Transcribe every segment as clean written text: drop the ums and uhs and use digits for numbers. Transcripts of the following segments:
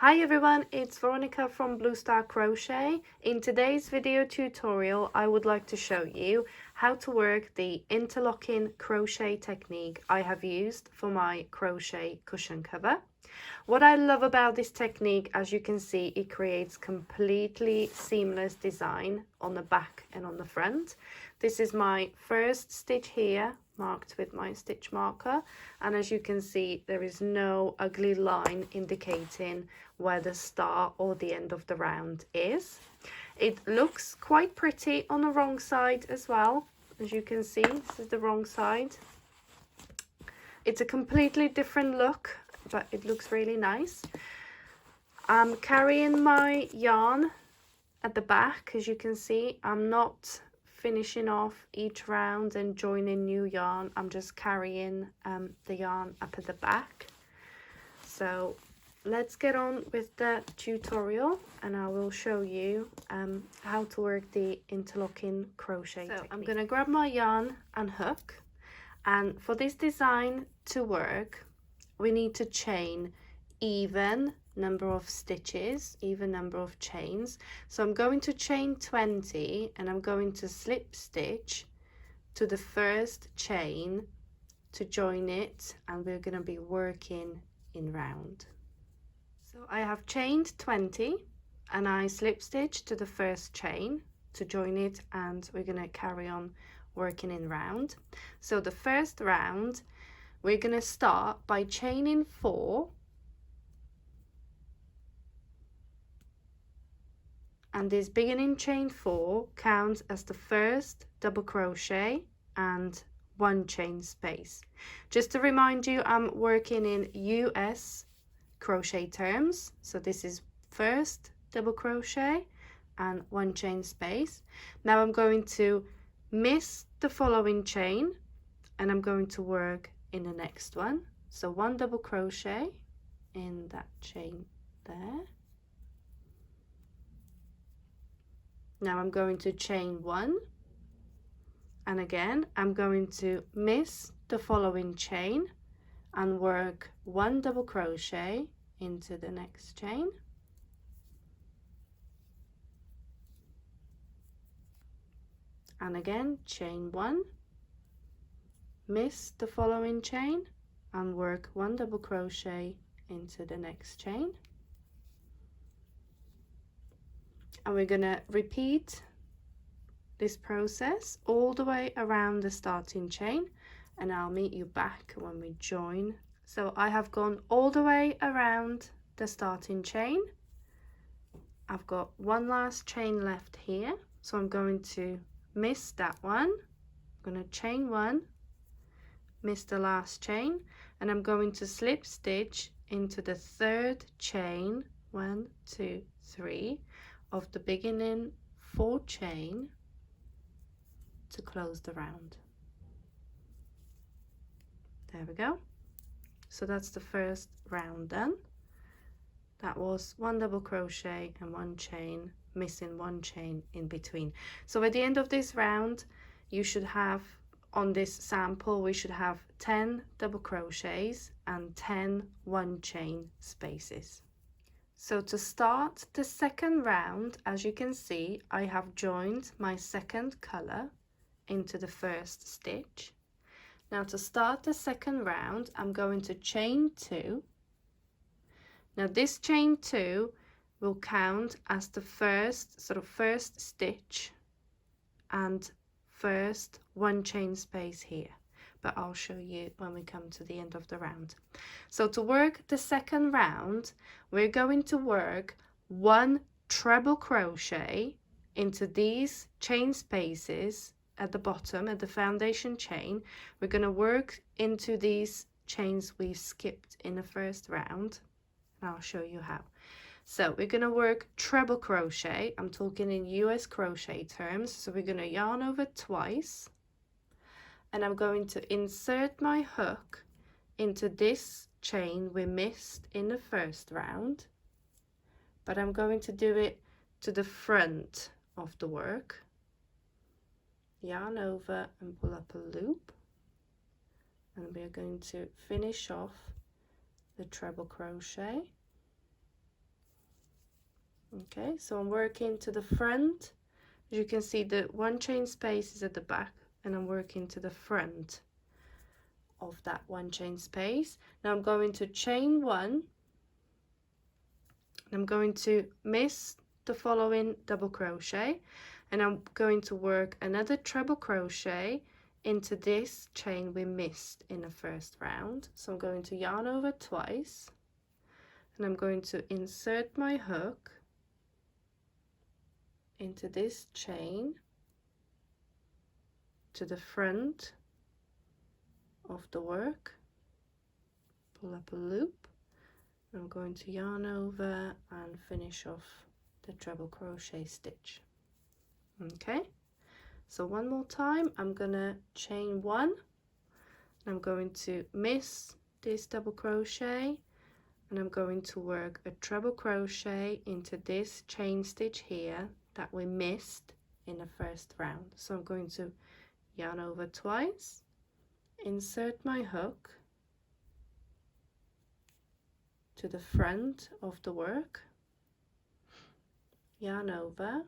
Hi everyone, it's Veronica from Blue Star Crochet. In today's video tutorial, I would like to show you how to work the interlocking crochet technique I have used for my crochet cushion cover. What I love about this technique, as you can see, it creates completely seamless design on the back and on the front. This is my first stitch here, marked with my stitch marker, and as you can see, there is no ugly line indicating where the start or the end of the round is. It looks quite pretty on the wrong side as well. As you can see, this is the wrong side. It's a completely different look, but it looks really nice. I'm carrying my yarn at the back. As you can see, I'm not finishing off each round and joining new yarn. I'm just carrying the yarn up at the back. So let's get on with the tutorial and I will show you how to work the interlocking crochet technique. I'm going to grab my yarn and hook, and for this design to work we need to chain even number of stitches, even number of chains. So I'm going to chain 20 and I'm going to slip stitch to the first chain to join it, and we're going to be working in round. So I have chained 20 and I slip stitch to the first chain to join it, and we're going to carry on working in round. So the first round we're going to start by chaining 4, and this beginning chain 4 counts as the first double crochet and 1 chain space. Just to remind you, I'm working in US crochet terms, so this is first double crochet and 1 chain space. Now I'm going to miss the following chain and I'm going to work in the next one. So 1 double crochet in that chain there. Now I'm going to chain 1, and again I'm going to miss the following chain and work 1 double crochet into the next chain, and again chain 1, miss the following chain and work 1 double crochet into the next chain. And we're going to repeat this process all the way around the starting chain, and I'll meet you back when we join. So I have gone all the way around the starting chain. I've got 1 last chain left here, so I'm going to miss that one. I'm going to chain 1, miss the last chain, and I'm going to slip stitch into the 3rd chain, 1, 2, 3 of the beginning 4 chain to close the round. There we go. So that's the first round done. That was 1 double crochet and 1 chain, missing 1 chain in between. So at the end of this round you should have, on this sample, we should have 10 double crochets and 10 1 chain spaces. So to start the second round, as you can see, I have joined my second color into the first stitch. Now to start the second round, I'm going to chain 2. Now this chain 2 will count as the first stitch and first 1 chain space here, but I'll show you when we come to the end of the round. So to work the second round, we're going to work 1 treble crochet into these chain spaces at the bottom, at the foundation chain. We're going to work into these chains we skipped in the first round, and I'll show you how. So we're going to work treble crochet. I'm talking in US crochet terms. So we're going to yarn over twice, and I'm going to insert my hook into this chain we missed in the first round, but I'm going to do it to the front of the work. Yarn over and pull up a loop, and we're going to finish off the treble crochet Okay, so I'm working to the front. As you can see, the one chain space is at the back, and I'm working to the front of that one chain space. Now I'm going to chain one, and I'm going to miss the following double crochet, and I'm going to work another treble crochet into this chain we missed in the first round. So I'm going to yarn over twice, and I'm going to insert my hook into this chain to the front of the work, pull up a loop, and I'm going to yarn over and finish off the treble crochet stitch. Okay, so one more time, I'm gonna chain one, and I'm going to miss this double crochet, and I'm going to work a treble crochet into this chain stitch here that we missed in the first round. So I'm going to yarn over twice, insert my hook to the front of the work, yarn over,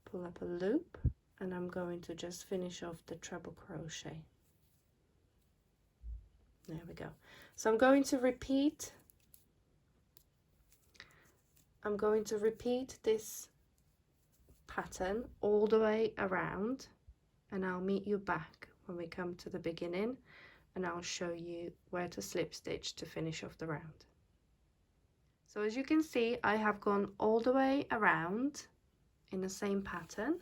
pull up a loop, and I'm going to just finish off the treble crochet. There we go. So I'm going to repeat this pattern all the way around, and I'll meet you back when we come to the beginning, and I'll show you where to slip stitch to finish off the round. So as you can see, I have gone all the way around in the same pattern,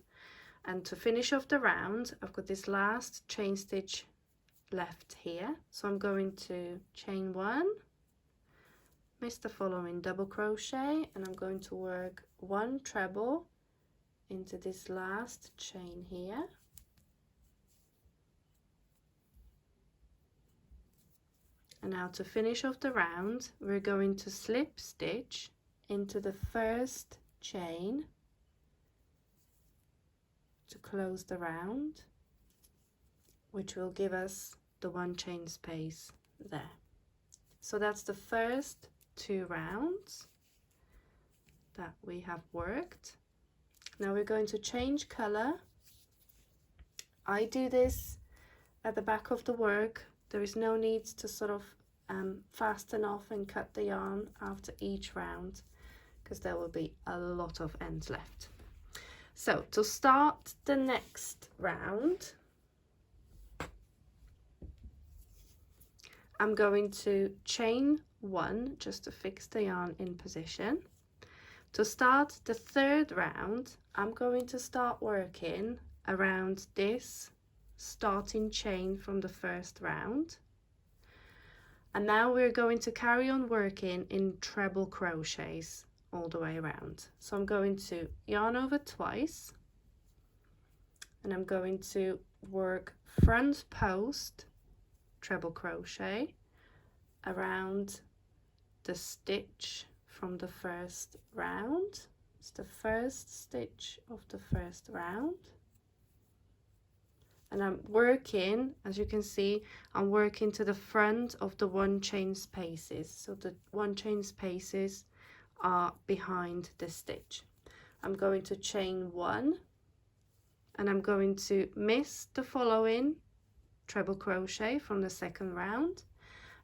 and to finish off the round I've got this last chain stitch left here. So I'm going to chain one, miss the following double crochet, and I'm going to work one treble into this last chain here, and now to finish off the round we're going to slip stitch into the first chain to close the round, which will give us the one chain space there. So that's the first two rounds that we have worked. Now we're going to change color. I do this at the back of the work. There is no need to sort of fasten off and cut the yarn after each round, because there will be a lot of ends left. So to start the next round, I'm going to chain one just to fix the yarn in position. To start the third round, I'm going to start working around this starting chain from the first round, and now we're going to carry on working in treble crochets all the way around. So I'm going to yarn over twice, and I'm going to work front post treble crochet around the stitch from the first round. It's the first stitch of the first round, and I'm working, as you can see, I'm working to the front of the one chain spaces. So the one chain spaces are behind the stitch. I'm going to chain one, and I'm going to miss the following treble crochet from the second round,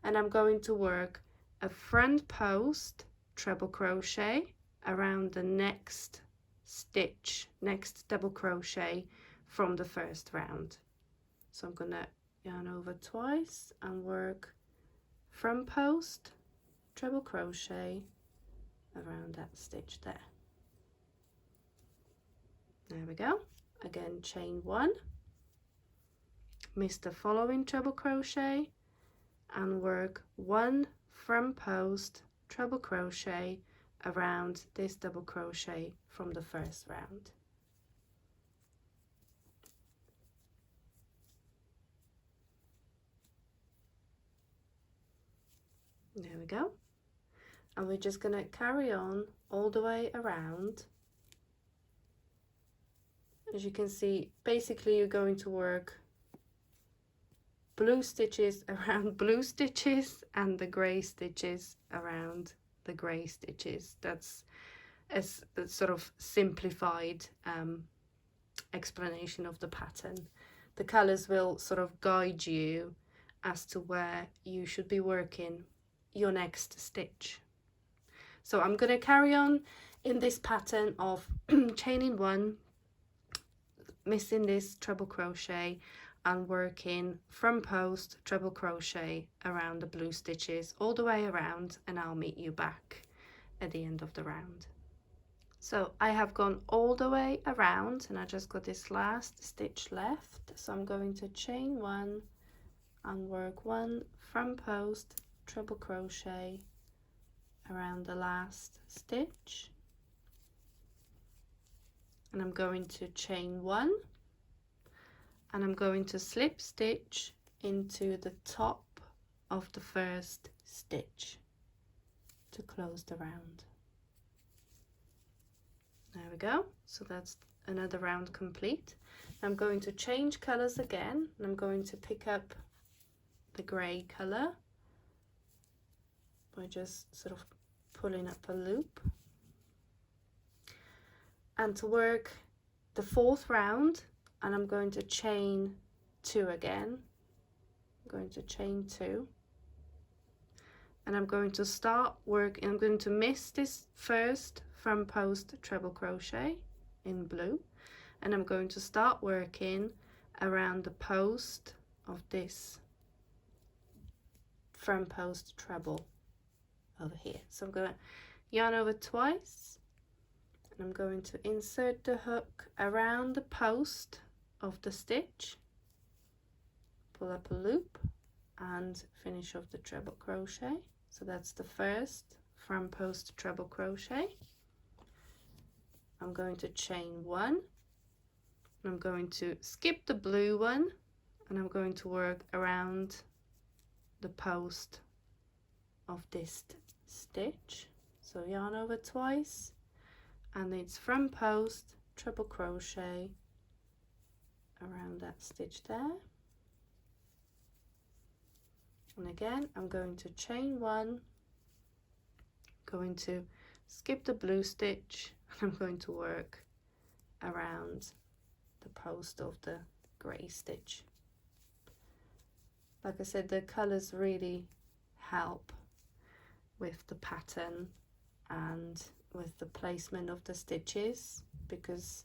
and I'm going to work a front post treble crochet around the next stitch, next double crochet from the first round. So I'm gonna yarn over twice and work front post treble crochet around that stitch there. There we go. Again, chain one, miss the following treble crochet, and work one front post treble crochet around this double crochet from the first round. There we go. And we're just going to carry on all the way around. As you can see, basically you're going to work blue stitches around blue stitches and the grey stitches around the grey stitches. That's a sort of simplified explanation of the pattern. The colours will sort of guide you as to where you should be working your next stitch. So I'm going to carry on in this pattern of chaining 1, missing this treble crochet, and working front post treble crochet around the blue stitches all the way around, and I'll meet you back at the end of the round. So I have gone all the way around and I just got this last stitch left, so I'm going to chain 1 and work 1 front post treble crochet around the last stitch, and I'm going to chain 1 and I'm going to slip stitch into the top of the first stitch to close the round. There we go, so that's another round complete. I'm going to change colors again, and I'm going to pick up the grey color by just sort of pulling up a loop. And to work the 4th round, and I'm going to chain 2 again. I'm going to chain 2. And I'm going to start working, I'm going to miss this first front post treble crochet in blue, and I'm going to start working around the post of this front post treble over here. So I'm going to yarn over twice, and I'm going to insert the hook around the post of the stitch, pull up a loop and finish off the treble crochet. So that's the first front post treble crochet. I'm going to chain 1, and I'm going to skip the blue one, and I'm going to work around the post of this stitch. So yarn over twice, and it's front post treble crochet around that stitch there. And again, I'm going to chain 1, going to skip the blue stitch, and I'm going to work around the post of the grey stitch. Like I said, the colours really help with the pattern and with the placement of the stitches, because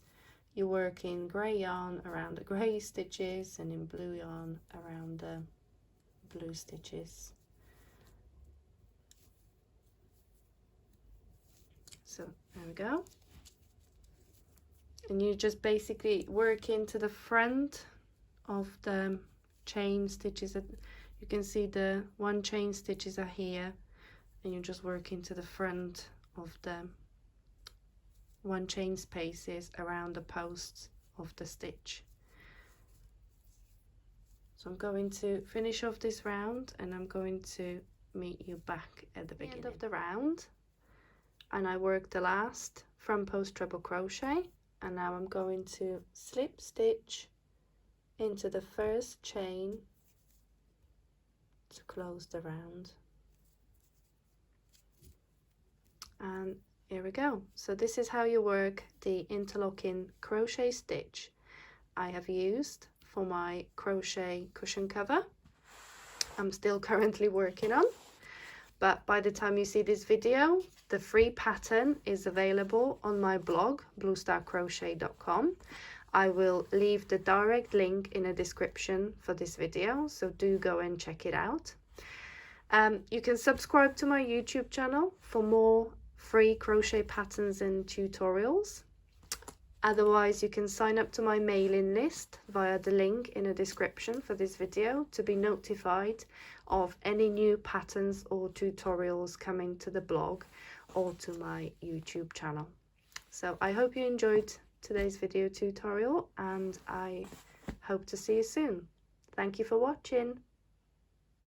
you work in grey yarn around the grey stitches and in blue yarn around the blue stitches. So there we go, and you just basically work into the front of the chain stitches. That you can see the 1 chain stitches are here, and you just work into the front of the 1 chain spaces around the posts of the stitch. So I'm going to finish off this round, and I'm going to meet you back at the beginning of the round, and I worked the last front post treble crochet, and now I'm going to slip stitch into the first chain to close the round. And here we go. So this is how you work the interlocking crochet stitch I have used for my crochet cushion cover. I'm still currently working on, but by the time you see this video, the free pattern is available on my blog, bluestarcrochet.com. I will leave the direct link in a description for this video, so do go and check it out. You can subscribe to my YouTube channel for more free crochet patterns and tutorials. Otherwise, you can sign up to my mailing list via the link in a description for this video to be notified of any new patterns or tutorials coming to the blog or to my YouTube channel. So I hope you enjoyed today's video tutorial, and I hope to see you soon. Thank you for watching.